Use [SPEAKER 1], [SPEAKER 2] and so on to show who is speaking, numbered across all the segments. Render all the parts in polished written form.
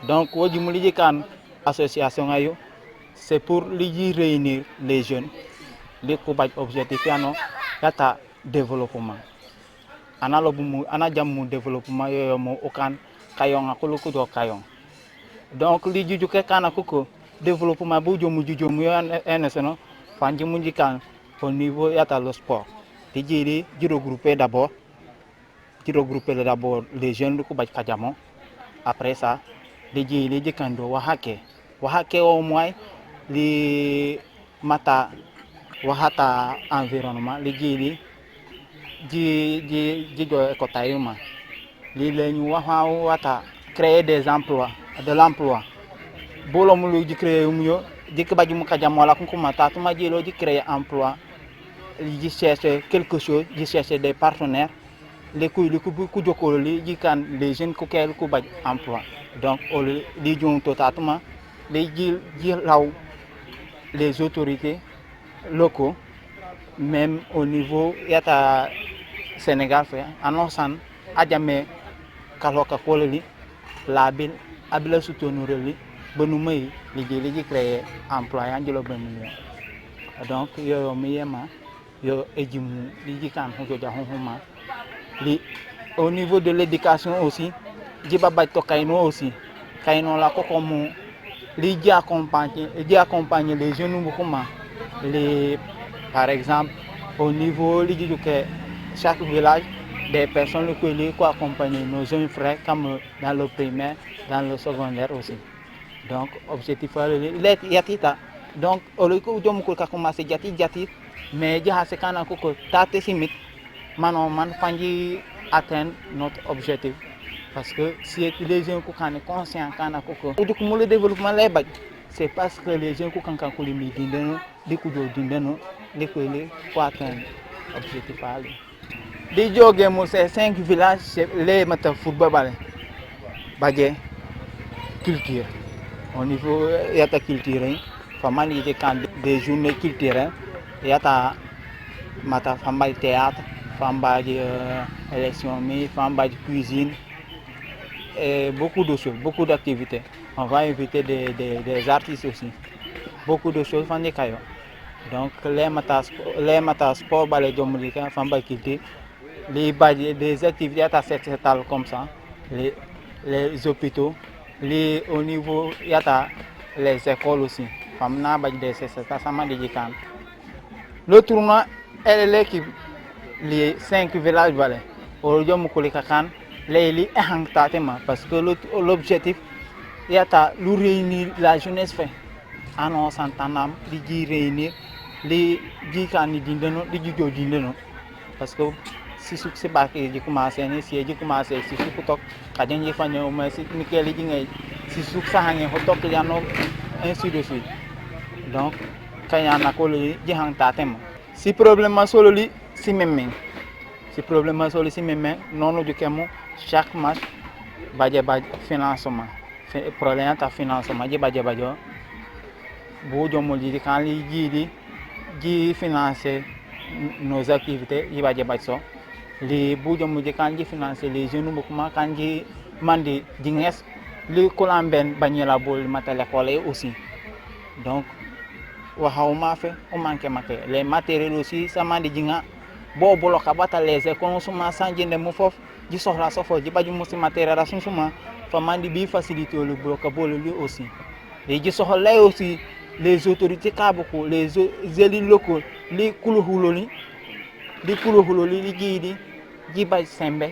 [SPEAKER 1] Donc wodi mu liji kan association ayo c'est pour liji réunir les jeunes les ko baj objectif yano yata développement ana lo mu ana jamu développement yo mo okan kayon akulu ko do kayon donc liji juke kana ko développement bu jomu jujomu yo nseno fanji mu jikan au niveau yata le sport liji di regrouper d'abord les jeunes ko baj kajamo après ça les kando wahake au moins les mata wahata environnement les ji do ekotayuma li lañu wata créer des emplois de l'emploi bolo mu lu ji créer mu yo dik baji mu kajam wala ko mata tuma jelo ji créer emploi ji chercher quelque chose ji chercher des partenaires les ku jokolo li ji kan les jeunes ku kel ku baj emploi donc li jon totalement les ji law les autorités locaux même au niveau yata Sénégal fait annonçant adjame kaloka koleli la bil abila soutenir benu may li créer emploi angelo benu donc yo miyema yo ejimu li kan ho ja honhoma li au niveau de l'éducation aussi jiba baj to kayno aussi kayno la ko comme li ji accompagner les jeunes beaucoup les par exemple au niveau li chaque village des personnes qui accompagnent nos jeunes frères comme dans le primaire, dans le secondaire aussi. Donc objectif est yatita. Donc au lieu que nous commencer jati mais déjà c'est quand on tate simit man fanji atteindre notre objectif parce que si les jeunes qui sont conscients quand on le développement les bag c'est parce que les jeunes qui sont quand les midindeno les kujo dindeno les pour atteindre objectif ali. Di joge mo c'est 5 villages les mata football balé badje culture au niveau yata culture famani de kan des journées culturelles yata mata fambal théâtre fambal élection mi fambal cuisine et beaucoup de choses, beaucoup d'activités. On va inviter des artistes aussi, beaucoup de choses fandi kayo. Donc les matas sport balé domulika fambal culture les des activités à cette comme ça, les hôpitaux, au niveau yata les écoles aussi. Famna baj de c'est ça m'a dit quand. Le tournoi est l'équipe les 5 villages balais. Aujourd'hui mu kolika kan les tatema parce que l'objectif yata lu réunir la jeunesse fait. Ano santanam di réunir les ji kan ni dindeno di jo dindeno parce que si succès baki ji commencé ni si ji commencé si su tok kadien ji fanyo mais si nikeli ji ngay si succès hangé ho tok ya no ainsi de suite donc kaya na ko li ji hang tatem si problème solo li si même si problème solo si même non du kemo chaque match badje financement problème ta financement ji badje bo jomo ji kan li ji financer nos activités ji badje so les boujons de kanji financer les jeunes beaucoup kanji mandi dinges le colamben bagnela bol matal école aussi donc wahauma fait on manque les matériels aussi ça mandi dinga bo boloka bata les écoles suma sanje ndem fof ji soxla sofo ji baju musi matériel rasun suma fa mandi bi faciliter le bloc bol lui aussi et ji soxla aussi les autorités kaboko les élus locaux les kuluhuloli di kulihuloli li ji sembe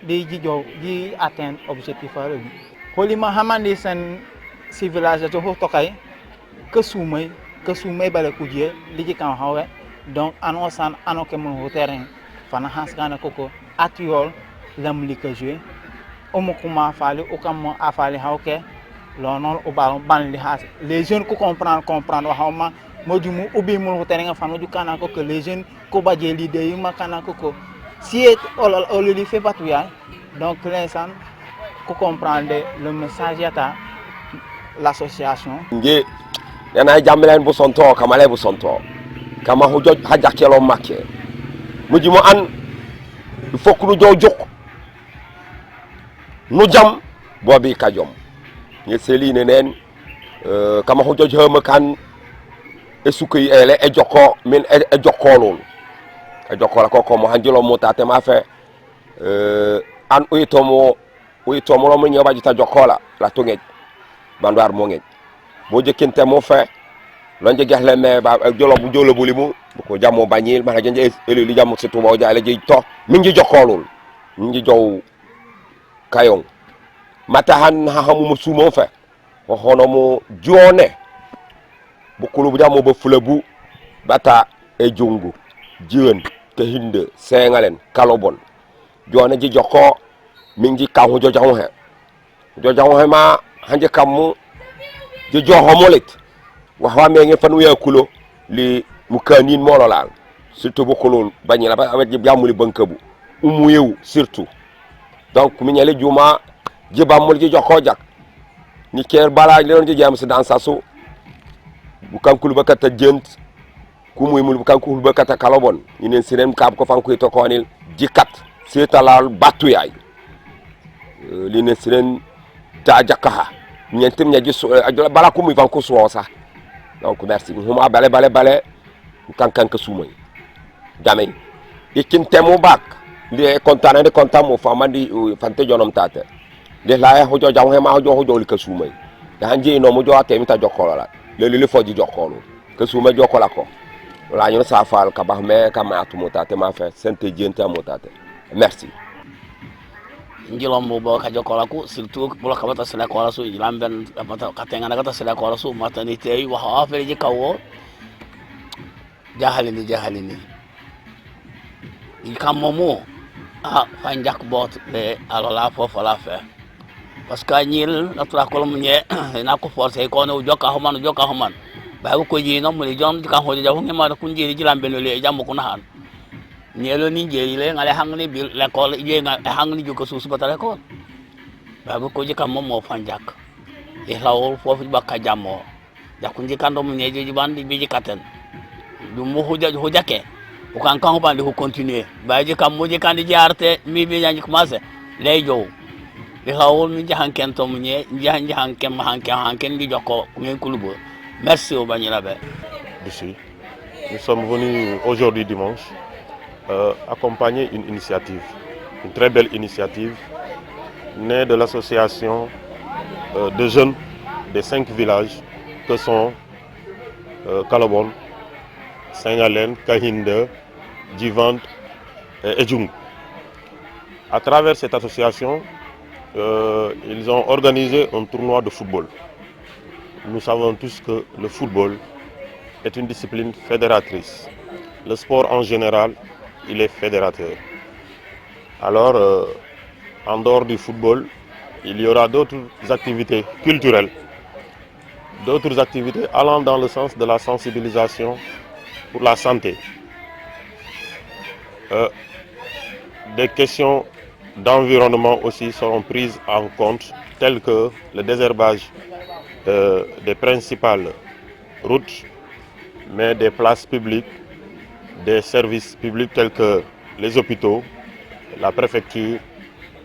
[SPEAKER 1] di ji atteindre objectif à lui holima hamandi sen civilisation to tokay que soumay bale kujie li ji kan hawe donc anosan anoke mon terrain fana haskana koko atiol lamli que jouer o mo kuma fali o kam afali hawke lonon o ba ban li has les jeunes ko comprendre hawma modumu ubi mon terrain fana du kana ko que les jeunes ko badje l'idée yuma kana ko si on le fait pas tout ya donc l'instant ko comprendre le message yata l'association
[SPEAKER 2] nge yana jamelen bu sonto kamale bu sonto kama hujo hajakelo makke mujimo an fokk nu jow juk nu jam bobi kajom ye seli nenen kama ho joj hama kan e sukuy ele e jokko min e jokkolol e jokkola ko mo hanjilo mo tate ma fe an uyitomo lo mo nyoba jita jokkola la to ngej bandwar mo ngej bo jekinte mo fe lonje gehle me ba jolo bulimu ko jammo bagnil ma janje ele li jammo setu mo jaale ji to min ji jokkolol min ji jow kayong mata han ha hamu sumo fe o hono mo jone bu kulu bu jammo ba fulabu bata e jungu jeun te hinde sengalen kalobon jone ji jokko min ji kaw jojaw he ma hanje kammu ji joho molit wa me ngi fanu ya kulo li mukanin mololal surtout bu kulul bagnila ba awet ji jamuli bankabu umu yew surtout donc mi ñale juma jibamul ji jokko jak ni ker bala leon ji jam ci dans sasu bu kankul ba kata jent ku muy mul bu kankul ba kata kalobon ni nen sinen kab ko fanku to konil jikat setalal batu yaay li nen sinen ta jakaha ñentim ñaji bala ku muy fanku so sa donc merci huma bale kankan ka sumay damay ikin temu bak li kontane de kontam mo famandi fante jonom tate de la ho jo jaw he ma ho jo li ka sumay da hanje no mo jo atemi ta jokkolo la le foji jokkolo ka sumay jokkola ko la ñu safal ka bah me ka ma atu tate ma fe sente jente mo tate merci
[SPEAKER 3] njilombo bo ka jokola ku surtout bulo ka bata sele ko rasu ilamben bata ka tenga ka sele ko rasu maternité wa afere ji kawo jahalini ikam momo fanjak bot le alola fofo la fe parce que ñil na tra ko munye na ko forcer ko no joka homan ba ko ji no muri jon ka ho ja hungi ma ko njiri jilamben le jam ko na han ñelo ni jeri le ngale hangni bil l'école je nga hangni ju ko susu batale ko ba ko ji kam mo fanjak e lawol fofu bakka jammo da ko jikando mu neje ji bandi bi jikaten du mo hojake o kan kan bandi ko continuer ba ji kam mo jikandi jarte mi bi janji commencer lay jow e lawol mi jahan ken to mu nye jahan ken ma hanken di jokko ngeen kulubo merci au Bagnirabe.
[SPEAKER 4] D'ici, nous sommes venus aujourd'hui dimanche accompagner une initiative, une très belle initiative née de l'association de jeunes des 5 villages que sont Kalobon, Saint-Galen, Kahinde, Djivand et Djung. À travers cette association, ils ont organisé un tournoi de football. Nous savons tous que le football est une discipline fédératrice. Le sport en général, il est fédérateur. Alors, en dehors du football, il y aura d'autres activités culturelles, d'autres activités allant dans le sens de la sensibilisation pour la santé. Des questions d'environnement aussi seront prises en compte, telles que le désherbage des principales routes, mais des places publiques, des services publics tels que les hôpitaux, la préfecture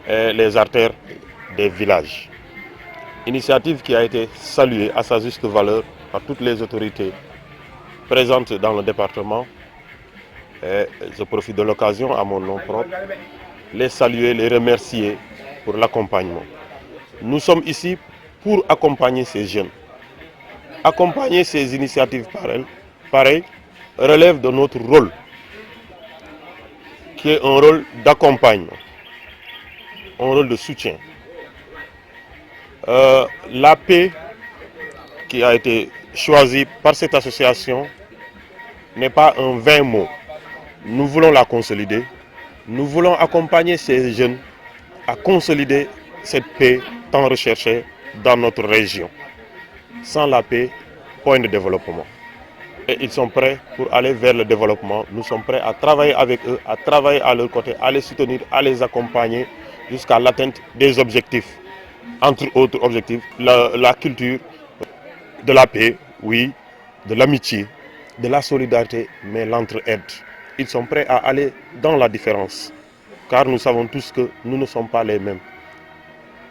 [SPEAKER 4] et les artères des villages. Initiative qui a été saluée à sa juste valeur par toutes les autorités présentes dans le département. Et je profite de l'occasion à mon nom propre, les saluer, les remercier pour l'accompagnement. Nous sommes ici pour accompagner ces jeunes. Accompagner ces initiatives pareilles relève de notre rôle, qui est un rôle d'accompagnement, un rôle de soutien. La paix qui a été choisie par cette association n'est pas un vain mot. Nous voulons la consolider. Nous voulons accompagner ces jeunes à consolider cette paix tant recherchée dans notre région. Sans la paix, point de développement. Et ils sont prêts pour aller vers le développement. Nous sommes prêts à travailler avec eux, à travailler à leur côté, à les soutenir, à les accompagner jusqu'à l'atteinte des objectifs. Entre autres objectifs, la culture de la paix, oui, de l'amitié, de la solidarité, mais l'entraide. Ils sont prêts à aller dans la différence, car nous savons tous que nous ne sommes pas les mêmes.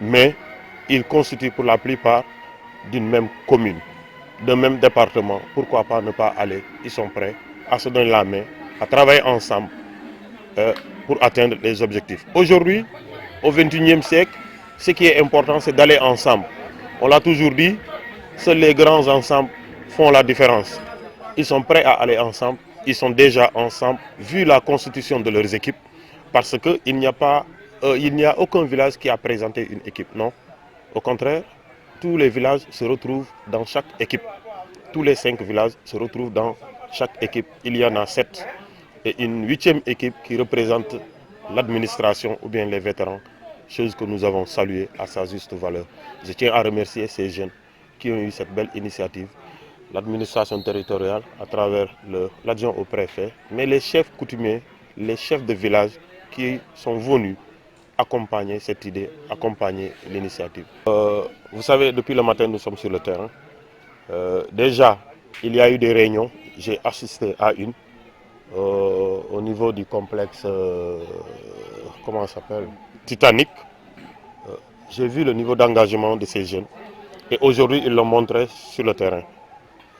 [SPEAKER 4] Mais ils constituent pour la plupart d'une même commune, d'un même département. Pourquoi pas ne pas aller? Ils sont prêts à se donner la main, à travailler ensemble pour atteindre les objectifs. Aujourd'hui, au XXIe siècle, ce qui est important, c'est d'aller ensemble. On l'a toujours dit, seuls les grands ensemble font la différence. Ils sont prêts à aller ensemble, ils sont déjà ensemble, vu la constitution de leurs équipes, parce qu'il n'y a aucun village qui a présenté une équipe, non. Au contraire, tous les villages se retrouvent dans chaque équipe. Tous les 5 villages se retrouvent dans chaque équipe. Il y en a 7 et une 8e équipe qui représente l'administration ou bien les vétérans, chose que nous avons saluée à sa juste valeur. Je tiens à remercier ces jeunes qui ont eu cette belle initiative, l'administration territoriale à travers l'adjoint au préfet, mais les chefs coutumiers, les chefs de village qui sont venus accompagner cette idée, accompagner l'initiative. Vous savez, depuis le matin, nous sommes sur le terrain. Déjà, il y a eu des réunions, j'ai assisté à une au niveau du complexe, comment ça s'appelle, Titanic. J'ai vu le niveau d'engagement de ces jeunes et aujourd'hui, ils l'ont montré sur le terrain.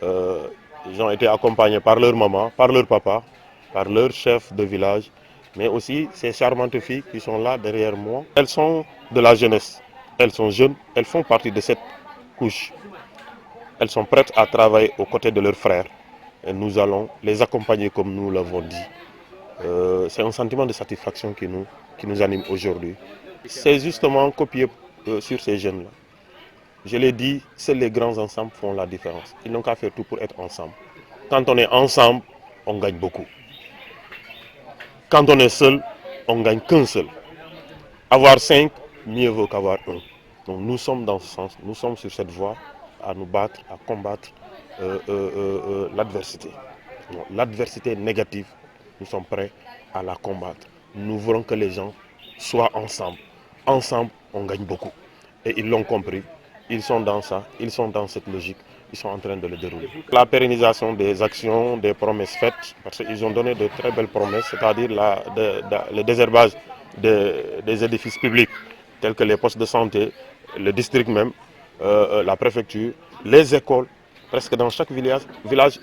[SPEAKER 4] Ils ont été accompagnés par leur maman, par leur papa, par leur chef de village, mais aussi ces charmantes filles qui sont là derrière moi. Elles sont de la jeunesse, elles sont jeunes, elles font partie de cette couche. Elles sont prêtes à travailler aux côtés de leurs frères et nous allons les accompagner comme nous l'avons dit. C'est un sentiment de satisfaction qui nous anime aujourd'hui. C'est justement copié sur ces jeunes-là. Je l'ai dit, seuls les grands ensemble font la différence. Ils n'ont qu'à faire tout pour être ensemble. Quand on est ensemble, on gagne beaucoup. Quand on est seul, on ne gagne qu'un seul. Avoir 5, mieux vaut qu'avoir 1. Donc nous sommes dans ce sens, nous sommes sur cette voie à nous battre, à combattre l'adversité. L'adversité négative, nous sommes prêts à la combattre. Nous voulons que les gens soient ensemble. Ensemble, on gagne beaucoup. Et ils l'ont compris. Ils sont dans ça, ils sont dans cette logique, ils sont en train de le dérouler. La pérennisation des actions, des promesses faites, parce qu'ils ont donné de très belles promesses, c'est-à-dire le désherbage des édifices publics, tels que les postes de santé, le district même, la préfecture, les écoles. Presque dans chaque village,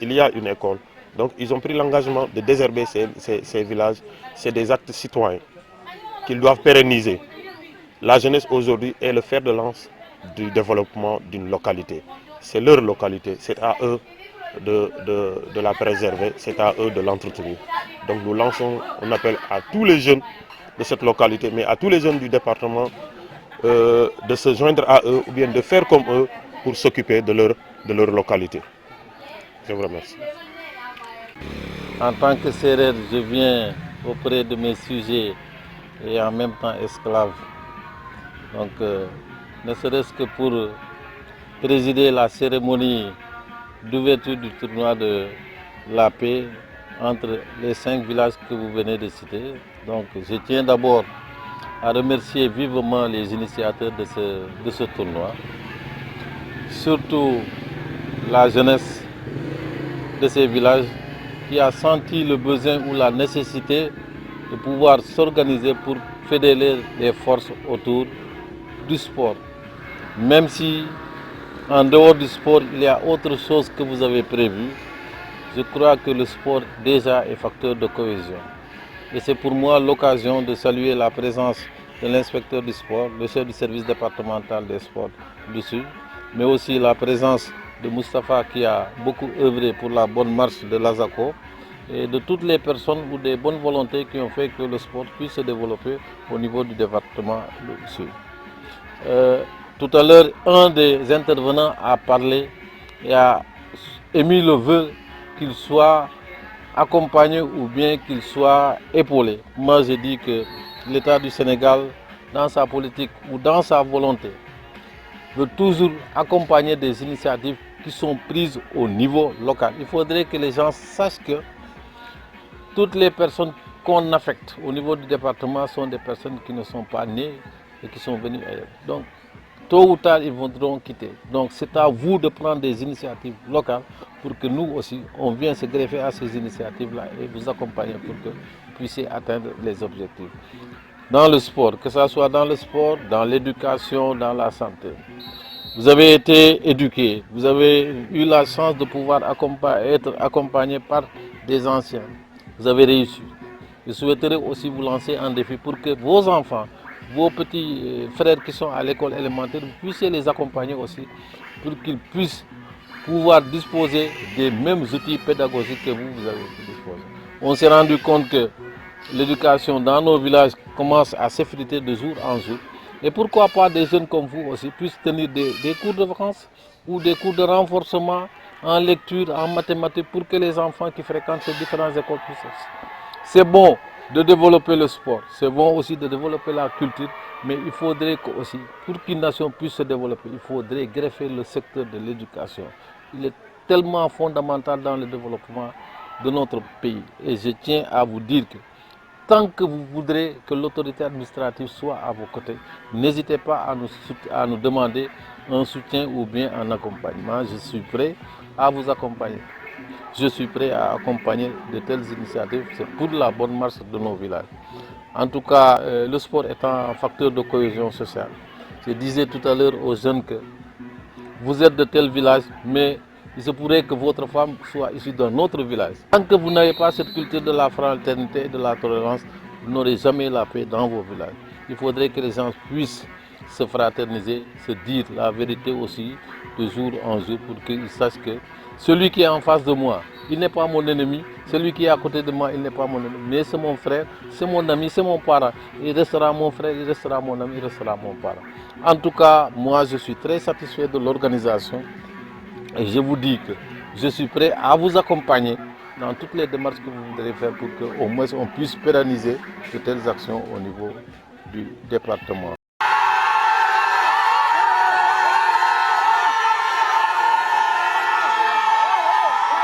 [SPEAKER 4] il y a une école. Donc ils ont pris l'engagement de désherber ces villages. C'est des actes citoyens qu'ils doivent pérenniser. La jeunesse aujourd'hui est le fer de lance du développement d'une localité. C'est leur localité, c'est à eux de la préserver, c'est à eux de l'entretenir. Donc nous lançons un appel à tous les jeunes de cette localité, mais à tous les jeunes du département de se joindre à eux ou bien de faire comme eux pour s'occuper de leur localité. Je vous remercie.
[SPEAKER 5] En tant que Sérère, je viens auprès de mes sujets et en même temps esclave. Donc, ne serait-ce que pour présider la cérémonie d'ouverture du tournoi de la paix entre les 5 villages que vous venez de citer. Donc, je tiens d'abord à remercier vivement les initiateurs de ce tournoi, surtout la jeunesse de ces villages qui a senti le besoin ou la nécessité de pouvoir s'organiser pour fédérer les forces autour du sport. Même si en dehors du sport, il y a autre chose que vous avez prévu, je crois que le sport déjà est facteur de cohésion. Et c'est pour moi l'occasion de saluer la présence de l'inspecteur du sport, le chef du service départemental des sports du Sud, mais aussi la présence de Moustapha qui a beaucoup œuvré pour la bonne marche de l'Azaco et de toutes les personnes ou des bonnes volontés qui ont fait que le sport puisse se développer au niveau du département du Sud. Tout à l'heure, un des intervenants a parlé et a émis le vœu qu'il soit accompagné ou bien qu'il soit épaulé. Moi, je dis que l'État du Sénégal, dans sa politique ou dans sa volonté, veut toujours accompagner des initiatives qui sont prises au niveau local. Il faudrait que les gens sachent que toutes les personnes qu'on affecte au niveau du département sont des personnes qui ne sont pas nées et qui sont venues ailleurs. Donc, tôt ou tard, ils voudront quitter. Donc, c'est à vous de prendre des initiatives locales pour que nous aussi, on vienne se greffer à ces initiatives-là et vous accompagner pour que vous puissiez atteindre les objectifs. dans le sport, que ce soit dans le sport, dans l'éducation, dans la santé. Vous avez été éduqué, vous avez eu la chance de pouvoir être accompagné par des anciens. Vous avez réussi. Je souhaiterais aussi vous lancer un défi pour que vos enfants, vos petits frères qui sont à l'école élémentaire, vous puissiez les accompagner aussi pour qu'ils puissent pouvoir disposer des mêmes outils pédagogiques que vous avez disposé. On s'est rendu compte que l'éducation dans nos villages commence à s'effriter de jour en jour. Et pourquoi pas des jeunes comme vous aussi puissent tenir des cours de vacances ou des cours de renforcement en lecture, en mathématiques, pour que les enfants qui fréquentent ces différentes écoles puissent. C'est bon de développer le sport, c'est bon aussi de développer la culture, mais il faudrait aussi, pour qu'une nation puisse se développer, il faudrait greffer le secteur de l'éducation. Il est tellement fondamental dans le développement de notre pays. Et je tiens à vous dire que tant que vous voudrez que l'autorité administrative soit à vos côtés, n'hésitez pas à nous demander un soutien ou bien un accompagnement. Je suis prêt à vous accompagner. Je suis prêt à accompagner de telles initiatives. C'est pour la bonne marche de nos villages. En tout cas, le sport est un facteur de cohésion sociale. Je disais tout à l'heure aux jeunes que vous êtes de tel village, mais il se pourrait que votre femme soit issue d'un autre village. Tant que vous n'avez pas cette culture de la fraternité et de la tolérance, vous n'aurez jamais la paix dans vos villages. Il faudrait que les gens puissent se fraterniser, se dire la vérité aussi de jour en jour pour qu'ils sachent que celui qui est en face de moi, il n'est pas mon ennemi. Celui qui est à côté de moi, il n'est pas mon ennemi. Mais c'est mon frère, c'est mon ami, c'est mon parent. Il restera mon frère, il restera mon ami, il restera mon parent. En tout cas, moi je suis très satisfait de l'organisation. Et je vous dis que je suis prêt à vous accompagner dans toutes les démarches que vous voudrez faire pour qu'au moins on puisse pérenniser de telles actions au niveau du département.